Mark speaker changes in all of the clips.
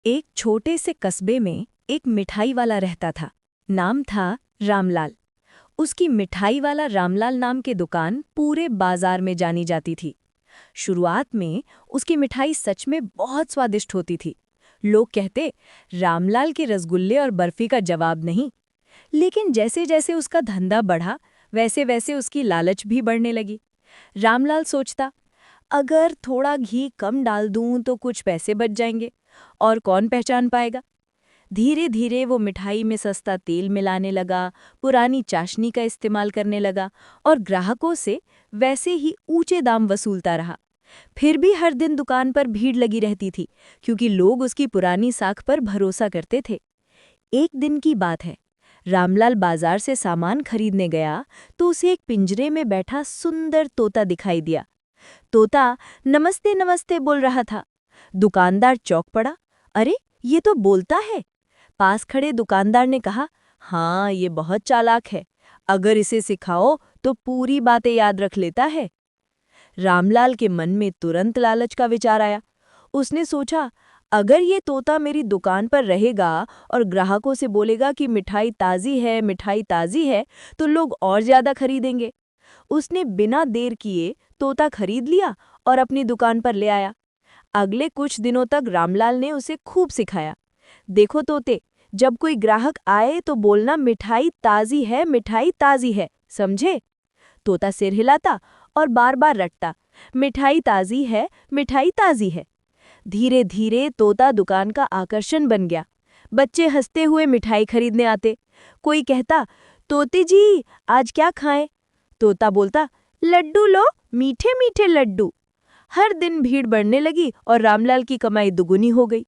Speaker 1: एक छोटे से कस्बे में एक मिठाई वाला रहता था। नाम था रामलाल। उसकी मिठाई वाला रामलाल नाम की दुकान पूरे बाजार में जानी जाती थी। शुरुआत में उसकी मिठाई सच में बहुत स्वादिष्ट होती थी। लोग कहते, रामलाल के रसगुल्ले और बर्फी का जवाब नहीं। लेकिन जैसे जैसे उसका धंधा बढ़ा, वैसे वैसे उसकी लालच भी बढ़ने लगी। रामलाल सोचता, अगर थोड़ा घी कम डाल दूं तो कुछ पैसे बच जाएंगे, और कौन पहचान पाएगा। धीरे धीरे वो मिठाई में सस्ता तेल मिलाने लगा, पुरानी चाशनी का इस्तेमाल करने लगा और ग्राहकों से वैसे ही ऊंचे दाम वसूलता रहा। फिर भी हर दिन दुकान पर भीड़ लगी रहती थी, क्योंकि लोग उसकी पुरानी साख पर भरोसा करते थे। एक दिन की बात है, रामलाल बाजार से सामान खरीदने गया तो उसे एक पिंजरे में बैठा सुंदर तोता दिखाई दिया। तोता नमस्ते नमस्ते बोल रहा था। दुकानदार चौंक पड़ा। अरे, ये तो बोलता है। पास खड़े दुकानदार ने कहा, हाँ, ये बहुत चालाक है। अगर इसे सिखाओ तो पूरी बातें याद रख लेता है। रामलाल के मन में तुरंत लालच का विचार आया। उसने सोचा, अगर ये तोता मेरी दुकान पर रहेगा और ग्राहकों से बोलेगा कि मिठाई ताज़ी है, तो लोग और ज्यादा खरीदेंगे। उसने बिना देर किए तोता खरीद लिया और अपनी दुकान पर ले आया। अगले कुछ दिनों तक रामलाल ने उसे खूब सिखाया। देखो तोते, जब कोई ग्राहक आए तो बोलना मिठाई ताज़ी है, समझे? तोता सिर हिलाता और बार बार रटता, मिठाई ताज़ी है। धीरे धीरे तोता दुकान का आकर्षण बन गया। बच्चे हंसते हुए मिठाई खरीदने आते। कोई कहता, तोते जी, आज क्या खाएं? तोता बोलता, लड्डू लो, मीठे मीठे लड्डू। हर दिन भीड़ बढ़ने लगी और रामलाल की कमाई दुगुनी हो गई।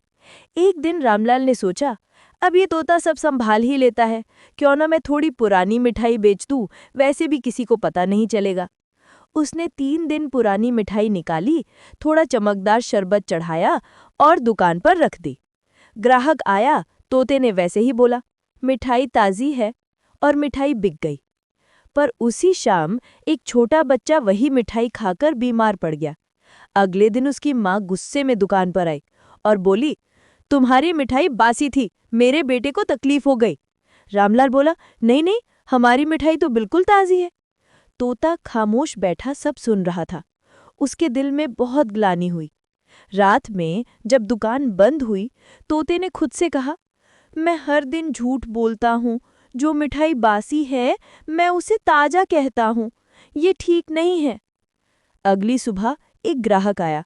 Speaker 1: एक दिन रामलाल ने सोचा, अब ये तोता सब संभाल ही लेता है, क्यों ना मैं थोड़ी पुरानी मिठाई बेच दूं, वैसे भी किसी को पता नहीं चलेगा। उसने 3 दिन पुरानी मिठाई निकाली, थोड़ा चमकदार शरबत चढ़ाया और दुकान पर रख दी। ग्राहक आया, तोते ने वैसे ही बोला, मिठाई ताज़ी है, और मिठाई बिक गई। पर उसी शाम एक छोटा बच्चा वही मिठाई खाकर बीमार पड़ गया। अगले दिन उसकी माँ गुस्से में दुकान पर आई और बोली, तुम्हारी मिठाई बासी थी, मेरे बेटे को तकलीफ हो गई। रामलाल बोला, नहीं नहीं, हमारी मिठाई तो बिल्कुल ताज़ी है। तोता खामोश बैठा सब सुन रहा था। उसके दिल में बहुत ग्लानि हुई। रात में जब दुकान बंद हुई, तोते ने खुद से कहा, मैं हर दिन झूठ बोलता हूँ। जो मिठाई बासी है, मैं उसे ताज़ा कहता हूँ। ये ठीक नहीं है। अगली सुबह एक ग्राहक आया।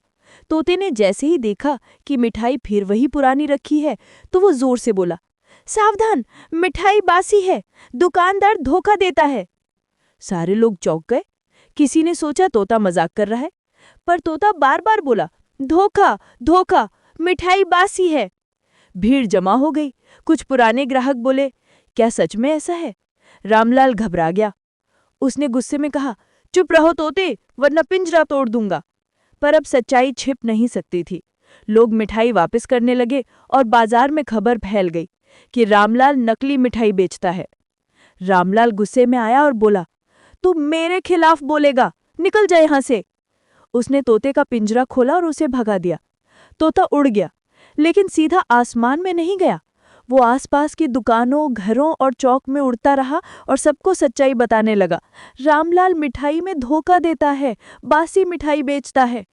Speaker 1: तोते ने जैसे ही देखा कि मिठाई फिर वही पुरानी रखी है, तो वो जोर से बोला, सावधान, मिठाई बासी है, दुकानदार धोखा देता है। सारे लोग चौंक गए। किसी ने सोचा तोता मजाक कर रहा है, पर तोता बार बार बोला, धोखा धोखा, मिठाई बासी है। भीड़ जमा हो गई। कुछ पुराने ग्राहक बोले, क्या सच में ऐसा है? रामलाल घबरा गया। उसने गुस्से में कहा, चुप रहो तोते, वरना पिंजरा तोड़ दूंगा। पर अब सच्चाई छिप नहीं सकती थी। लोग मिठाई वापस करने लगे और बाजार में खबर फैल गई कि रामलाल नकली मिठाई बेचता है। रामलाल गुस्से में आया और बोला, तू मेरे खिलाफ बोलेगा, निकल जा यहां से। उसने तोते का पिंजरा खोला और उसे भगा दिया। तोता उड़ गया, लेकिन सीधा आसमान में नहीं गया। वो आसपास की दुकानों, घरों और चौक में उड़ता रहा और सबको सच्चाई बताने लगा। रामलाल मिठाई में धोखा देता है, बासी मिठाई बेचता है।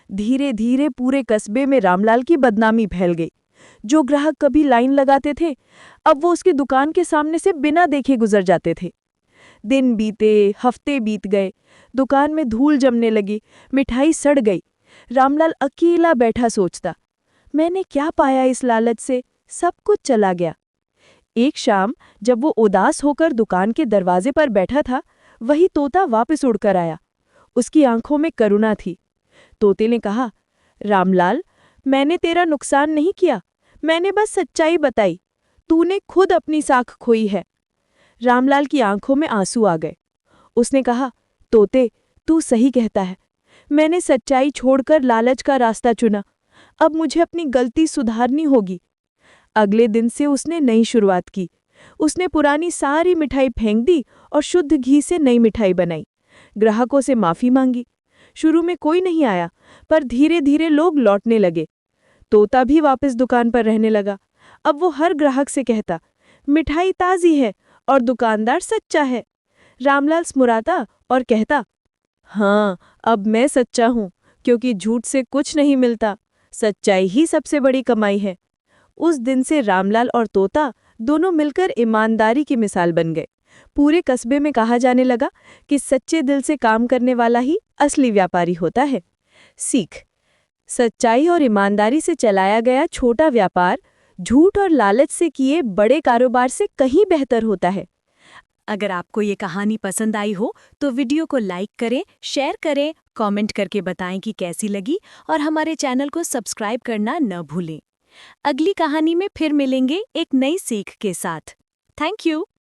Speaker 1: धीरे धीरे पूरे कस्बे में रामलाल की बदनामी फैल गई। जो ग्राहक कभी लाइन लगाते थे, अब वो उसकी दुकान के सामने से बिना देखे गुजर जाते थे। दिन बीते, हफ्ते बीत गए, दुकान में धूल जमने लगी, मिठाई सड़ गई। रामलाल अकेला बैठा सोचता, मैंने क्या पाया इस लालच से? सब कुछ चला गया। एक शाम जब वो उदास होकर दुकान के दरवाजे पर बैठा था, वही तोता वापस उड़कर आया। उसकी आंखों में करुणा थी। तोते ने कहा, रामलाल, मैंने तेरा नुकसान नहीं किया, मैंने बस सच्चाई बताई। तूने खुद अपनी साख खोई है। रामलाल की आंखों में आंसू आ गए। उसने कहा, तोते, तू सही कहता है। मैंने सच्चाई छोड़कर लालच का रास्ता चुना। अब मुझे अपनी गलती सुधारनी होगी। अगले दिन से उसने नई शुरुआत की। उसने पुरानी सारी मिठाई फेंक दी और शुद्ध घी से नई मिठाई बनाई। ग्राहकों से माफी मांगी। शुरू में कोई नहीं आया, पर धीरे धीरे लोग लौटने लगे।
Speaker 2: तोता भी वापस दुकान पर रहने लगा। अब वो हर ग्राहक से कहता, मिठाई ताज़ी है और दुकानदार सच्चा है। रामलाल मुस्कुराता और कहता, हाँ, अब मैं सच्चा हूँ, क्योंकि झूठ से कुछ नहीं मिलता, सच्चाई ही सबसे बड़ी कमाई है। उस दिन से रामलाल और तोता दोनों मिलकर ईमानदारी की मिसाल बन गए। पूरे कस्बे में कहा जाने लगा कि सच्चे दिल से काम करने वाला ही असली व्यापारी होता है। सीख: सच्चाई और ईमानदारी से चलाया गया छोटा व्यापार झूठ और लालच से किए बड़े कारोबार से कहीं बेहतर होता है।
Speaker 1: अगर आपको ये कहानी पसंद आई हो तो वीडियो को लाइक करें, शेयर करें, कमेंट करके बताएं कि कैसी लगी और हमारे चैनल को सब्सक्राइब करना न भूलें। अगली कहानी में फिर मिलेंगे एक नई सीख के साथ। Thank you.